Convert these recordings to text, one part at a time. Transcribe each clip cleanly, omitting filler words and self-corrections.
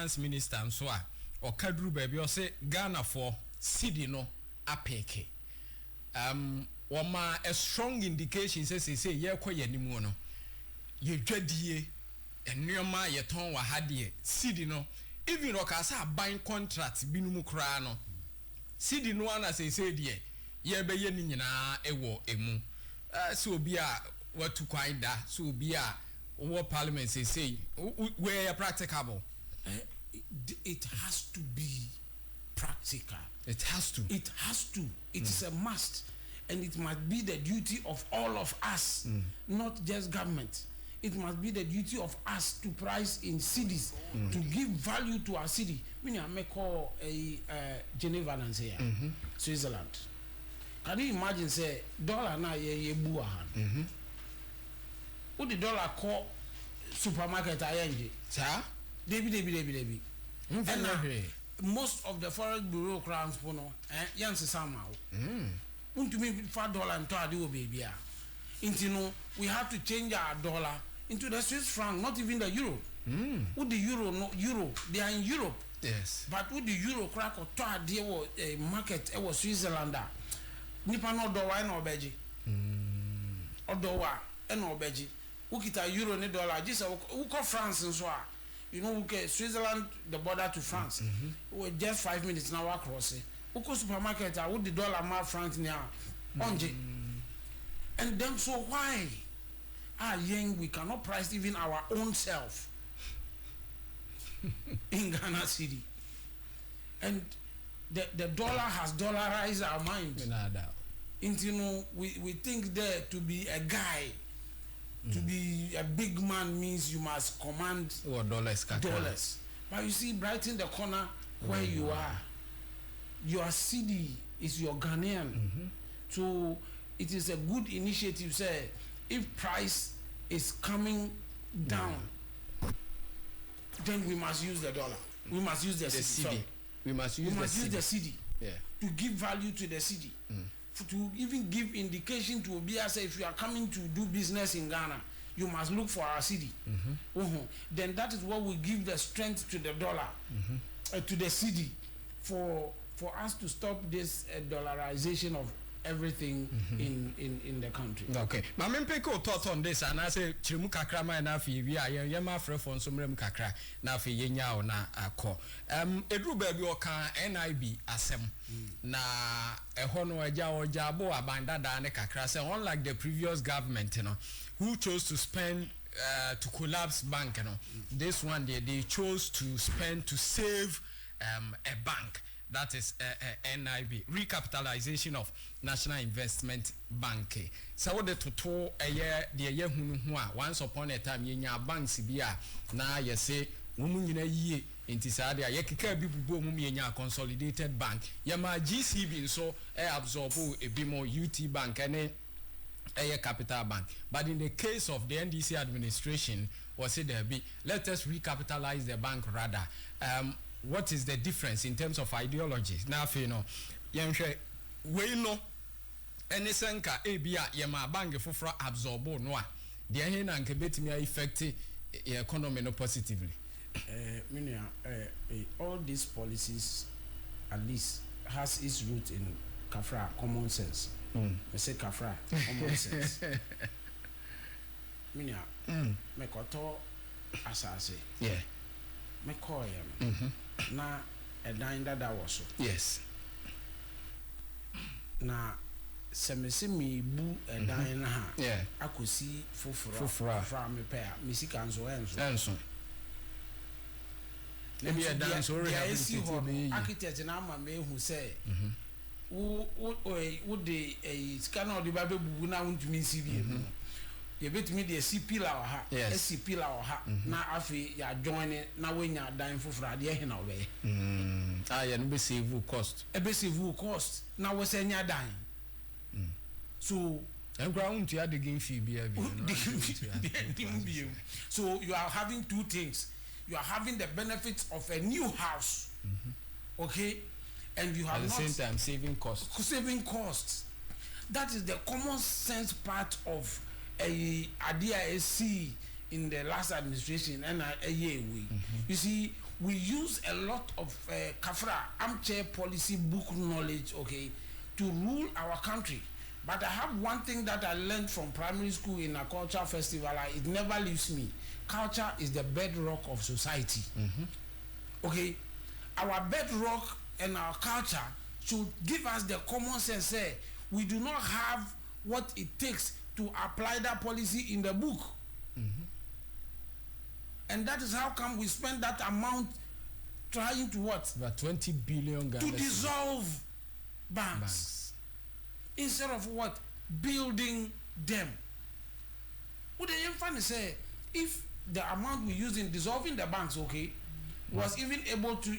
finance minister nso a okadru ba bi o say Ghana for cedi no apeke woma a strong indication say ye koye nimu no ye dwadie enema ye ton wa hade cedi no even okasa ban contract binum kra no cedi no ana say de ye be ye ni nyina ewo emu so obi a watu kwan da so obi a wo parliament say where practicable. It has to be practical. It has to. It has to. It is a must, and it must be the duty of all of us, not just government. It must be the duty of us to price in cities, to give value to our city. I may call a Geneva and say Switzerland. Can you imagine say dollar na ye buahan? What the dollar call supermarket ayenje? Sir? Debi. And most of the forex bureau crowns pono, yansi somehow. To me $5 and $2 baby. Into we have to change our dollar into the Swiss franc, not even the euro. With the euro, no euro, they are in Europe. Yes. But with the euro crack or $2 market, it was Switzerland. Nipa no dollar no beji. Or dollar no beji. Ukita euro ne dollar. Just uko France and so. You know, okay, Switzerland, the border to France. We just 5 minutes now across it. Uko supermarket, I would the dollar more francs now. And then so why? We cannot price even our own self in Ghana City. And the dollar has dollarized our mind. You know, we think there to be a guy. To be a big man means you must command dollars. But you see, right in the corner where you are, your cedi is your Ghanaian. So it is a good initiative. Say, if price is coming down, then we must use the dollar. We must use the cedi. We must use the cedi to give value to the cedi. To even give indication to Obia, say if you are coming to do business in Ghana, you must look for our cedi. Then that is what will give the strength to the dollar, to the cedi, for us to stop this dollarization of everything in the country. Okay. Mama mpeko thought on this, and I say chirimu kakra ma na fi wi a ye ma frɛ fon so mrem kakra na fi yenya o na akɔ. Edru ba bi oka NIB asem na ɛhɔ no agya ojabo abanda da ne kakra say unlike the previous government, you know, who chose to spend to collapse bank, you know. This one they chose to spend to save a bank. That is NIB, recapitalization of National Investment Bank. So what the toto a year hunu once upon a time yenya banks bia na ye say mumu nyina yie enti saade a yekeka bibubo mumu yenya consolidated bank yama GCB so absorb a bit more UT bank and a capital bank. But in the case of the NDC administration, was it there be let us recapitalize the bank rather. What is the difference in terms of ideologies? Now, you know, we know any senka ebia yema bank fufra absorbo noa. The hen and me affect the economy no positively. All these policies at least has its root in Kafra, common sense. I say Kafra, common sense. Me koto asase. Yeah. Me call him. Na a dine that was so. Yes. Na semesimi bu a dine ha. Yeah. I could see fufra from a pair. Missy Canso and Maybe a dance or a architect and I'm a man who say, would the scanner of the Bible now to me see you bet me the C pillar or ha, SC pillar or ha. Now after you are joining, now when you are dying for Friday, you know, way. I am busy cost. A busy cost. Now we're saying you're dying. So, and ground to the game fee be so you are having two things. You are having the benefits of a new house, okay, and you have at the same time saving costs. Saving costs. That is the common sense part of a idea I see in the last administration and a year we. You see, we use a lot of kafra armchair policy book knowledge, okay, to rule our country. But I have one thing that I learned from primary school in a culture festival. It never leaves me. Culture is the bedrock of society. Okay, our bedrock and our culture should give us the common sense. Say we do not have what it takes to apply that policy in the book. And that is how come we spend that amount trying to what? About 20 billion to dissolve banks. Instead of what? Building them. What the young fan say, if the amount we use in dissolving the banks, okay, was even able to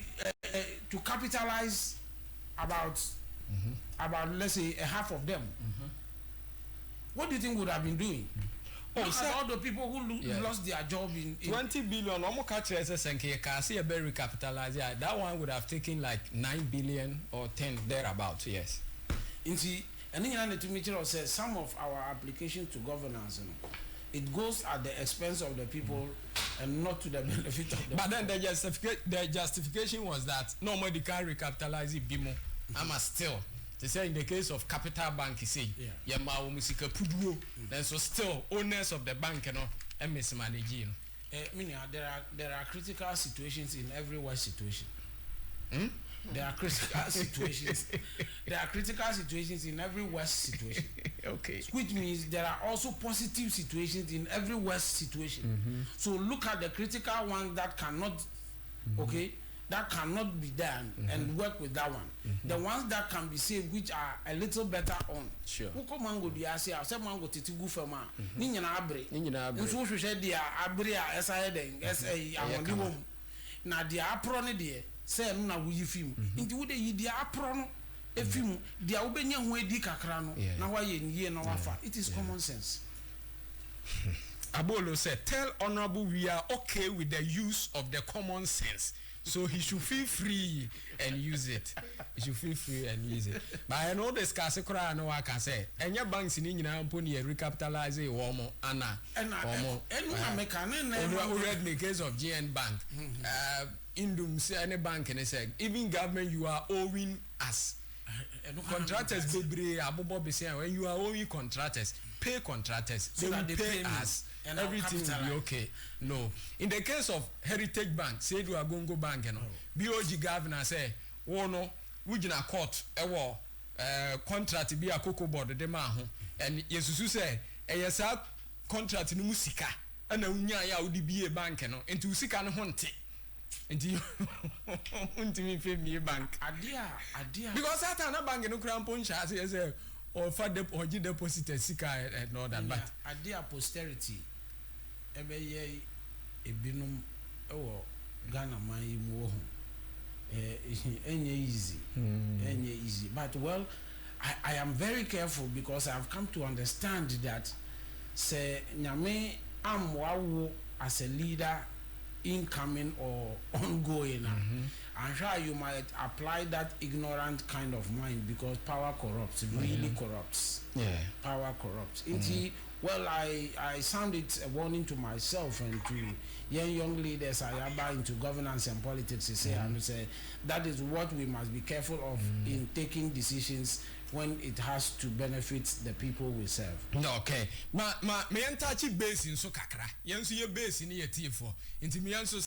capitalize about let's say a half of them, what do you think would have been doing? All the people who lost their job in 20 billion. Very recapitalized. Yeah, that one would have taken like 9 billion or 10 thereabout. Yes. And then to me, says some of our application to governance, you know, it goes at the expense of the people and not to the benefit of the But people. then the justification was that no more they can recapitalize it bimo. I'm still. They say in the case of Capital Bank, you see, then so still owners of the bank, you know, and mismanaging. Meaning there are critical situations in every West situation. There are critical situations. There are critical situations in every West situation. Okay. Which means there are also positive situations in every West situation. So look at the critical ones that cannot, okay, that cannot be done and work with that one. The ones that can be saved, which are a little better on. Sure. Uko mango di ase, ase mango titi gu fema. Ni nyina abre. Ni nyina abre. Nso hwehwe dia abre a esa heden, esa ahondi wom. Na dia apro ne de say no na wuyi film. Nti wo de yi dia apro no e film dia wo benya ho edi kakra no na wa ye niye na wafa. It is common sense. Abolo said, tell Honorable we are okay with the use of the common sense. So he should feel free and use it. He should feel free and use it. But I know this Kasekura no I can say. And your banks in India pony recapitalize a woman Anna. And read the case of GN Bank. Indum say any bank and they said, even government you are owing us. Contractors baby abobo be saying when you are owing contractors, pay contractors. So they will pay us. And everything will be okay. No. In the case of Heritage Bank, say do Agongo Bank, you know, BOG governor say, oh no, we in a court, contract be a cocoa board, the man, and Yesu say, yes, contract in Musika, and a unya would be a bank, you know, into Sika and Honte. Until me bank. Adia. Because that another bank in Ukraine, as a or for the or deposit Sika and all that, but Adia posterity. Ebe ye ebinum ewo Ghana man mu ho enye easy but well I am very careful because I have come to understand that say nyame amwawo as a leader incoming or ongoing I'm sure you might apply that ignorant kind of mind because power corrupts, really corrupts. Yeah. Power corrupts. Well, I sound it a warning to myself and to young leaders I am into governance and politics to say and say that is what we must be careful of in taking decisions when it has to benefit the people we serve. Okay. Me entachi base in so kakra. Yensu ye base in ye tifo. Inti me